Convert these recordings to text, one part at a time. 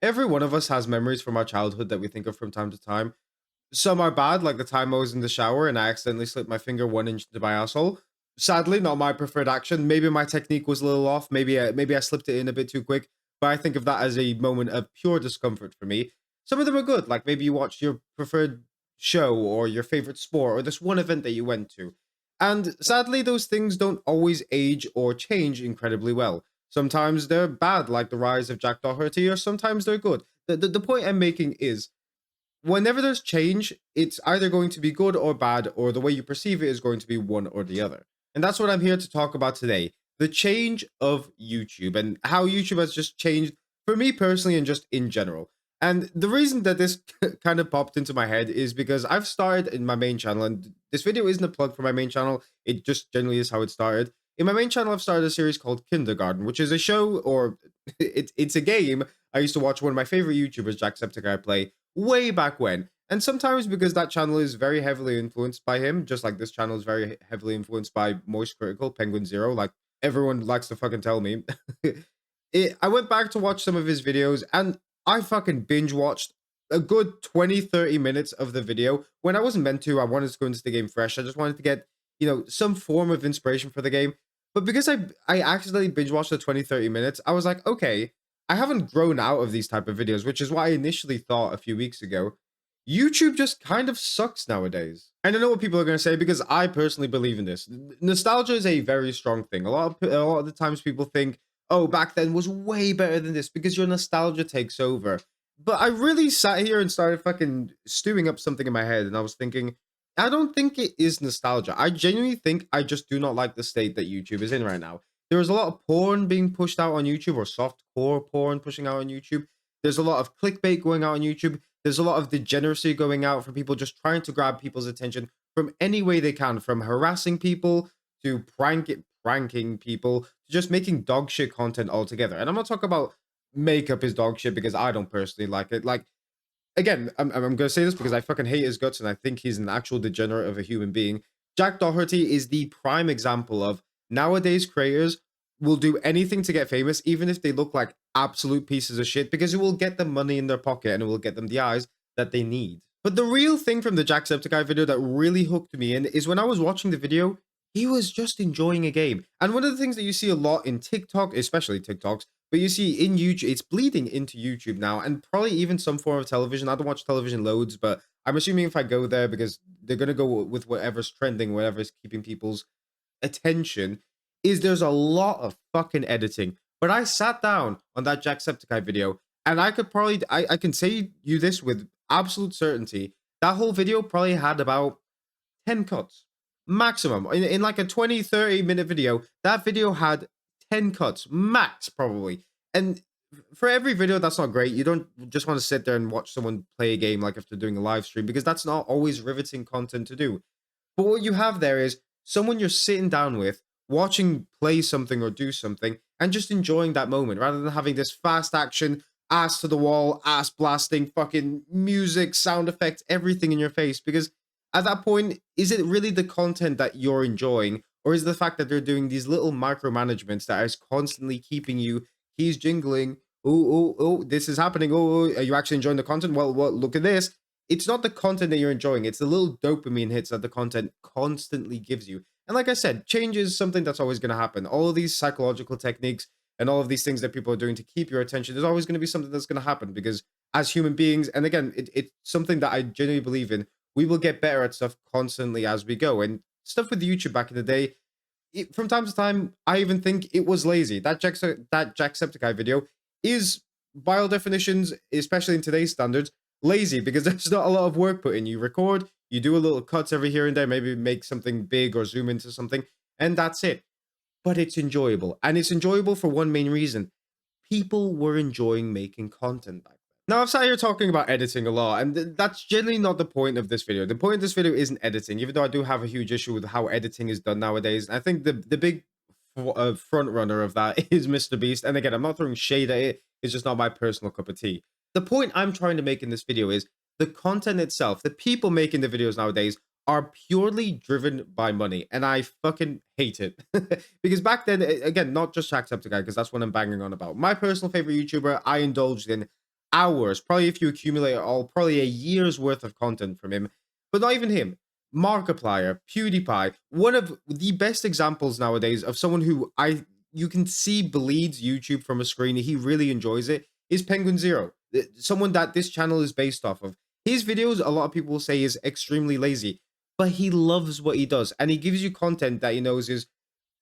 Every one of us has memories from our childhood that we think of from time to time. Some are bad, like the time I was in the shower and I accidentally slipped my finger 1 inch into my asshole. Sadly, not my preferred action. Maybe my technique was a little off. Maybe I slipped it in a bit too quick. But I think of that as a moment of pure discomfort for me. Some of them are good, like maybe you watched your preferred show or your favorite sport or this one event that you went to. And sadly, those things don't always age or change incredibly well. Sometimes they're bad, like the rise of Jack Doherty, or sometimes they're good. The point I'm making is whenever there's change, it's either going to be good or bad, or the way you perceive it is going to be one or the other. And that's what I'm here to talk about today, the change of YouTube and how YouTube has just changed for me personally and just in general. And the reason that this kind of popped into my head is because I've started in my main channel, and this video isn't a plug for my main channel, it just generally is how it started. In my main channel, I've started a series called Kindergarten, which is a show, or it's a game I used to watch one of my favorite YouTubers, Jacksepticeye, play way back when. And sometimes because that channel is very heavily influenced by him, just like this channel is very heavily influenced by Moist Critical, Penguin Zero, like everyone likes to fucking tell me. I went back to watch some of his videos and I fucking binge watched a good 20, 30 minutes of the video when I wasn't meant to. I wanted to go into the game fresh. I just wanted to get, some form of inspiration for the game. But because I accidentally binge watched the 20, 30 minutes, I was like, okay, I haven't grown out of these type of videos, which is what I initially thought a few weeks ago. YouTube just kind of sucks nowadays. And I know what people are going to say because I personally believe in this. Nostalgia is a very strong thing. A lot of the times people think, "Oh, back then was way better than this," because your nostalgia takes over. But I really sat here and started fucking stewing up something in my head, and I was thinking, I don't think it is nostalgia. I genuinely think I just do not like the state that YouTube is in right now. There is a lot of porn being pushed out on YouTube, or soft-core porn pushing out on YouTube. There's a lot of clickbait going out on YouTube. There's a lot of degeneracy going out from people just trying to grab people's attention from any way they can, from harassing people to pranking people to just making dog shit content altogether. And I'm not talking about makeup is dog shit because I don't personally like it. Like, again, I'm going to say this because I fucking hate his guts and I think he's an actual degenerate of a human being. Jack Doherty is the prime example of nowadays creators will do anything to get famous, even if they look like absolute pieces of shit, because it will get them money in their pocket and it will get them the eyes that they need. But the real thing from the Jacksepticeye video that really hooked me in is when I was watching the video, he was just enjoying a game. And one of the things that you see a lot in TikTok, especially TikToks, but you see in YouTube, it's bleeding into YouTube now, and probably even some form of television. I don't watch television loads, but I'm assuming if I go there, because they're gonna go with whatever's trending, whatever's keeping people's attention, is there's a lot of fucking editing. But I sat down on that Jacksepticeye video, and I could probably I can say you this with absolute certainty. That whole video probably had about 10 cuts maximum in like a 20, 30 minute video. That video had 10 cuts max, probably. And for every video, that's not great. You don't just want to sit there and watch someone play a game like if they're doing a live stream, because that's not always riveting content to do. But what you have there is someone you're sitting down with, watching play something or do something, and just enjoying that moment rather than having this fast action, ass to the wall, ass blasting, fucking music, sound effects, everything in your face. Because at that point, is it really the content that you're enjoying, or is it the fact that they're doing these little micromanagements that is constantly keeping you keys jingling? Oh, this is happening. Oh, are you actually enjoying the content? Well, look at this. It's not the content that you're enjoying. It's the little dopamine hits that the content constantly gives you. And like I said, change is something that's always going to happen. All of these psychological techniques and all of these things that people are doing to keep your attention, there's always going to be something that's going to happen because as human beings, and again, it's something that I genuinely believe in, we will get better at stuff constantly as we go. And stuff with YouTube back in the day, from time to time, I even think it was lazy. That Jacksepticeye video is, by all definitions, especially in today's standards, lazy because there's not a lot of work put in. You record, you do a little cuts every here and there, maybe make something big or zoom into something, and that's it. But it's enjoyable. And it's enjoyable for one main reason. People were enjoying making content back then. Now, I've sat here talking about editing a lot, and that's generally not the point of this video. The point of this video isn't editing, even though I do have a huge issue with how editing is done nowadays. I think the big front runner of that is Mr. Beast. And again, I'm not throwing shade at it. It's just not my personal cup of tea. The point I'm trying to make in this video is the content itself, the people making the videos nowadays are purely driven by money. And I fucking hate it. Because back then, again, not just Jacksepticeye, because that's what I'm banging on about. My personal favorite YouTuber I indulged in hours, probably if you accumulate it all, probably a year's worth of content from him. But not even him. Markiplier, PewDiePie, one of the best examples nowadays of someone who you can see bleeds YouTube from a screen. He really enjoys it. Is Penguin Zero, someone that this channel is based off of. His videos, a lot of people will say, is extremely lazy, but he loves what he does, and he gives you content that he knows is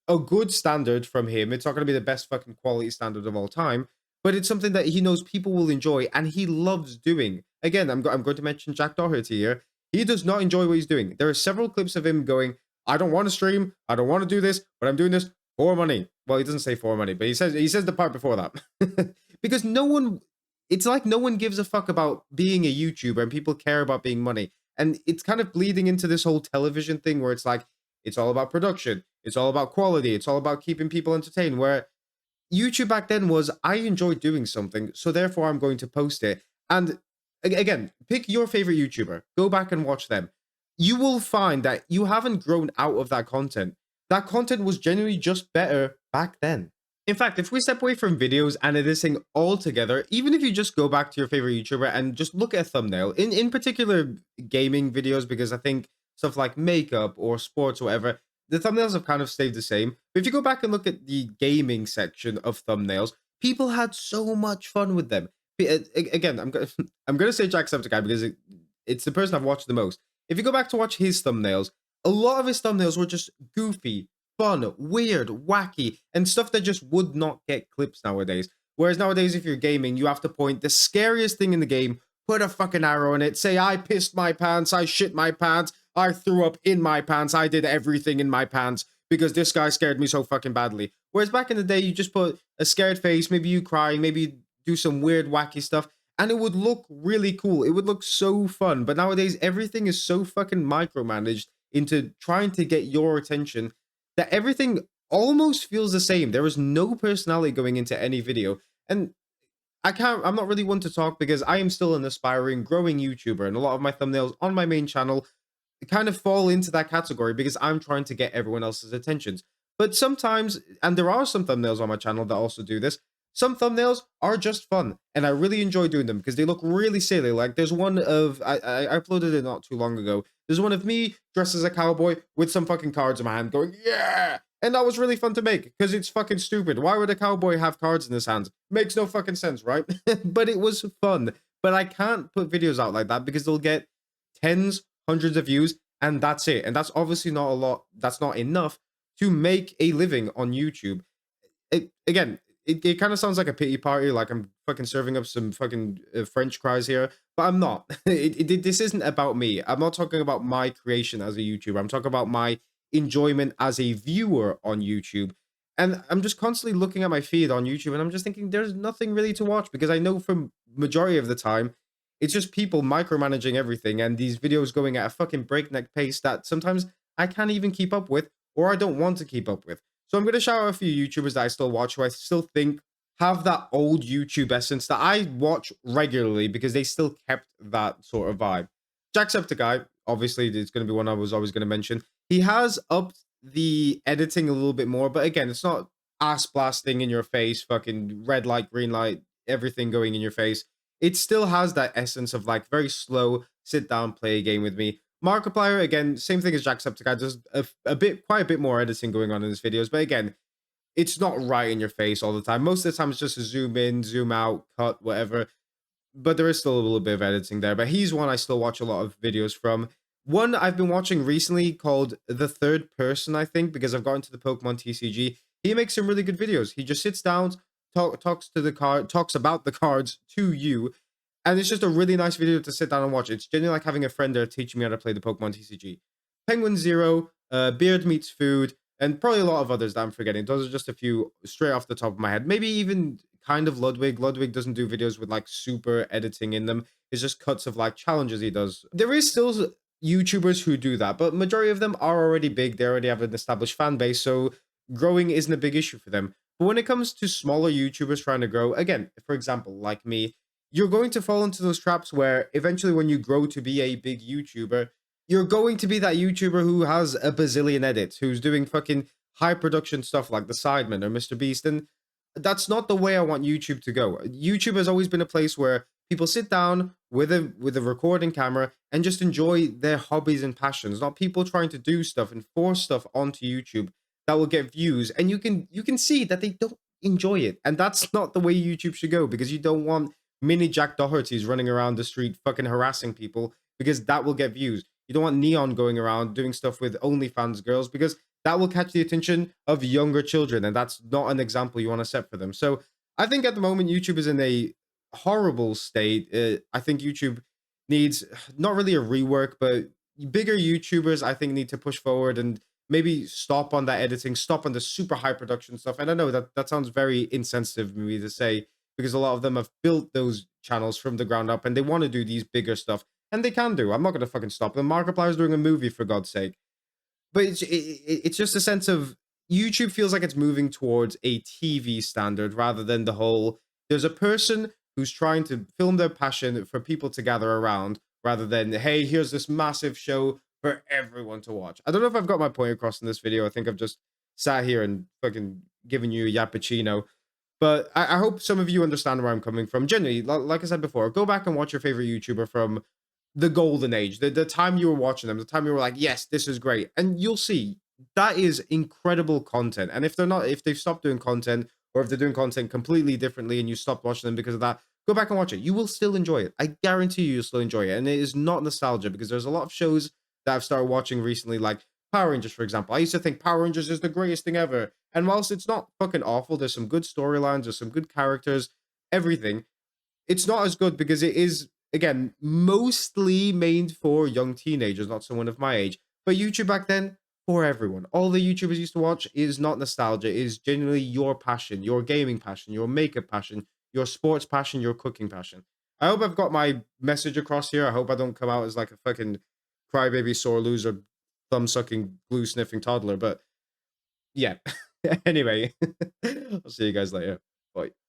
a good standard from him. It's not going to be the best fucking quality standard of all time, but it's something that he knows people will enjoy and he loves doing. Again, I'm going to mention Jack Doherty here. He does not enjoy what he's doing. There are several clips of him going, I don't want to stream, I don't want to do this, but I'm doing this for money. Well, he doesn't say for money, but he says the part before that. Because it's like no one gives a fuck about being a YouTuber and people care about being money. And it's kind of bleeding into this whole television thing where it's like, it's all about production. It's all about quality. It's all about keeping people entertained. Where YouTube back then was, I enjoy doing something, so therefore I'm going to post it. And again, pick your favorite YouTuber. Go back and watch them. You will find that you haven't grown out of that content. That content was genuinely just better back then. In fact, if we step away from videos and editing altogether, even if you just go back to your favorite YouTuber and just look at a thumbnail, in particular gaming videos, because I think stuff like makeup or sports or whatever, the thumbnails have kind of stayed the same. But if you go back and look at the gaming section of thumbnails, people had so much fun with them. Again, I'm gonna say Jacksepticeye because it's the person I've watched the most. If you go back to watch his thumbnails, a lot of his thumbnails were just goofy, fun, weird, wacky, and stuff that just would not get clips nowadays. Whereas nowadays, if you're gaming, you have to point the scariest thing in the game, put a fucking arrow in it, say, I pissed my pants, I shit my pants, I threw up in my pants, I did everything in my pants because this guy scared me so fucking badly. Whereas back in the day, you just put a scared face, maybe you crying, maybe do some weird, wacky stuff, and it would look really cool. It would look so fun. But nowadays, everything is so fucking micromanaged into trying to get your attention that everything almost feels the same. There is no personality going into any video. And I'm not really one to talk because I am still an aspiring, growing YouTuber, and a lot of my thumbnails on my main channel kind of fall into that category because I'm trying to get everyone else's attentions. But sometimes, and there are some thumbnails on my channel that also do this, some thumbnails are just fun, and I really enjoy doing them because they look really silly. Like there's one of, I uploaded it not too long ago. There's one of me dressed as a cowboy with some fucking cards in my hand going, yeah! And that was really fun to make because it's fucking stupid. Why would a cowboy have cards in his hands? Makes no fucking sense, right? But it was fun. But I can't put videos out like that because they'll get tens, hundreds of views, and that's it. And that's obviously not a lot. That's not enough to make a living on YouTube. It kind of sounds like a pity party, like I'm fucking serving up some fucking French fries here, but I'm not. This isn't about me. I'm not talking about my creation as a YouTuber. I'm talking about my enjoyment as a viewer on YouTube. And I'm just constantly looking at my feed on YouTube and I'm just thinking there's nothing really to watch because I know from majority of the time, it's just people micromanaging everything and these videos going at a fucking breakneck pace that sometimes I can't even keep up with or I don't want to keep up with. So I'm going to shout out a few YouTubers that I still watch who I still think have that old YouTube essence that I watch regularly because they still kept that sort of vibe. Jacksepticeye, obviously, it's going to be one I was always going to mention. He has upped the editing a little bit more, but again, it's not ass blasting in your face, fucking red light, green light, everything going in your face. It still has that essence of like very slow, sit down, play a game with me. Markiplier, again, same thing as Jacksepticeye, does quite a bit more editing going on in his videos, but again, it's not right in your face all the time. Most of the time, it's just a zoom in, zoom out, cut, whatever. But there is still a little bit of editing there. But he's one I still watch a lot of videos from. One I've been watching recently called The Third Person, I think, because I've gotten to the Pokemon TCG. He makes some really good videos. He just sits down, talks about the cards to you, and it's just a really nice video to sit down and watch. It's genuinely like having a friend there teaching me how to play the Pokemon TCG. Penguin Zero, Beard Meets Food, and probably a lot of others that I'm forgetting. Those are just a few straight off the top of my head. Maybe even kind of Ludwig. Ludwig doesn't do videos with like super editing in them. It's just cuts of like challenges he does. There is still YouTubers who do that, but majority of them are already big. They already have an established fan base, so growing isn't a big issue for them. But when it comes to smaller YouTubers trying to grow, again, for example, like me, you're going to fall into those traps where eventually when you grow to be a big YouTuber, you're going to be that YouTuber who has a bazillion edits, who's doing fucking high production stuff like The Sidemen or Mr. Beast. And that's not the way I want YouTube to go. YouTube has always been a place where People sit down with a recording camera and just enjoy their hobbies and passions, not people trying to do stuff and force stuff onto YouTube that will get views. And you can see that they don't enjoy it. And that's not the way YouTube should go, because you don't want mini Jack Doherty's running around the street fucking harassing people, because that will get views. You don't want Neon going around doing stuff with OnlyFans girls, because that will catch the attention of younger children, and that's not an example you want to set for them. So I think at the moment YouTube is in a horrible state. I think YouTube needs not really a rework, but bigger YouTubers I think need to push forward and maybe stop on that editing, stop on the super high production stuff. And I know that that sounds very insensitive of me to say, because a lot of them have built those channels from the ground up and they want to do these bigger stuff, and they can do. I'm not going to fucking stop them. Markiplier is doing a movie, for God's sake. But it's just a sense of YouTube feels like it's moving towards a TV standard rather than the whole, there's a person who's trying to film their passion for people to gather around, rather than, hey, here's this massive show for everyone to watch. I don't know if I've got my point across in this video. I think I've just sat here and fucking given you a yappuccino. But I hope some of you understand where I'm coming from. Generally, like I said before, go back and watch your favorite YouTuber from the golden age, the time you were watching them, the time you were like, yes, this is great. And you'll see that is incredible content. And if they're not, if they've stopped doing content, or if they're doing content completely differently and you stopped watching them because of that, go back and watch it. You will still enjoy it. I guarantee you'll still enjoy it. And it is not nostalgia, because there's a lot of shows that I've started watching recently, like Power Rangers, for example. I used to think Power Rangers is the greatest thing ever. And whilst it's not fucking awful, there's some good storylines, there's some good characters, everything, it's not as good because it is, again, mostly made for young teenagers, not someone of my age. But YouTube back then, for everyone. All the YouTubers used to watch is not nostalgia, it is genuinely your passion, your gaming passion, your makeup passion, your sports passion, your cooking passion. I hope I've got my message across here. I hope I don't come out as like a fucking crybaby, sore loser, thumb sucking, glue sniffing toddler. But yeah. Anyway, I'll see you guys later. Bye.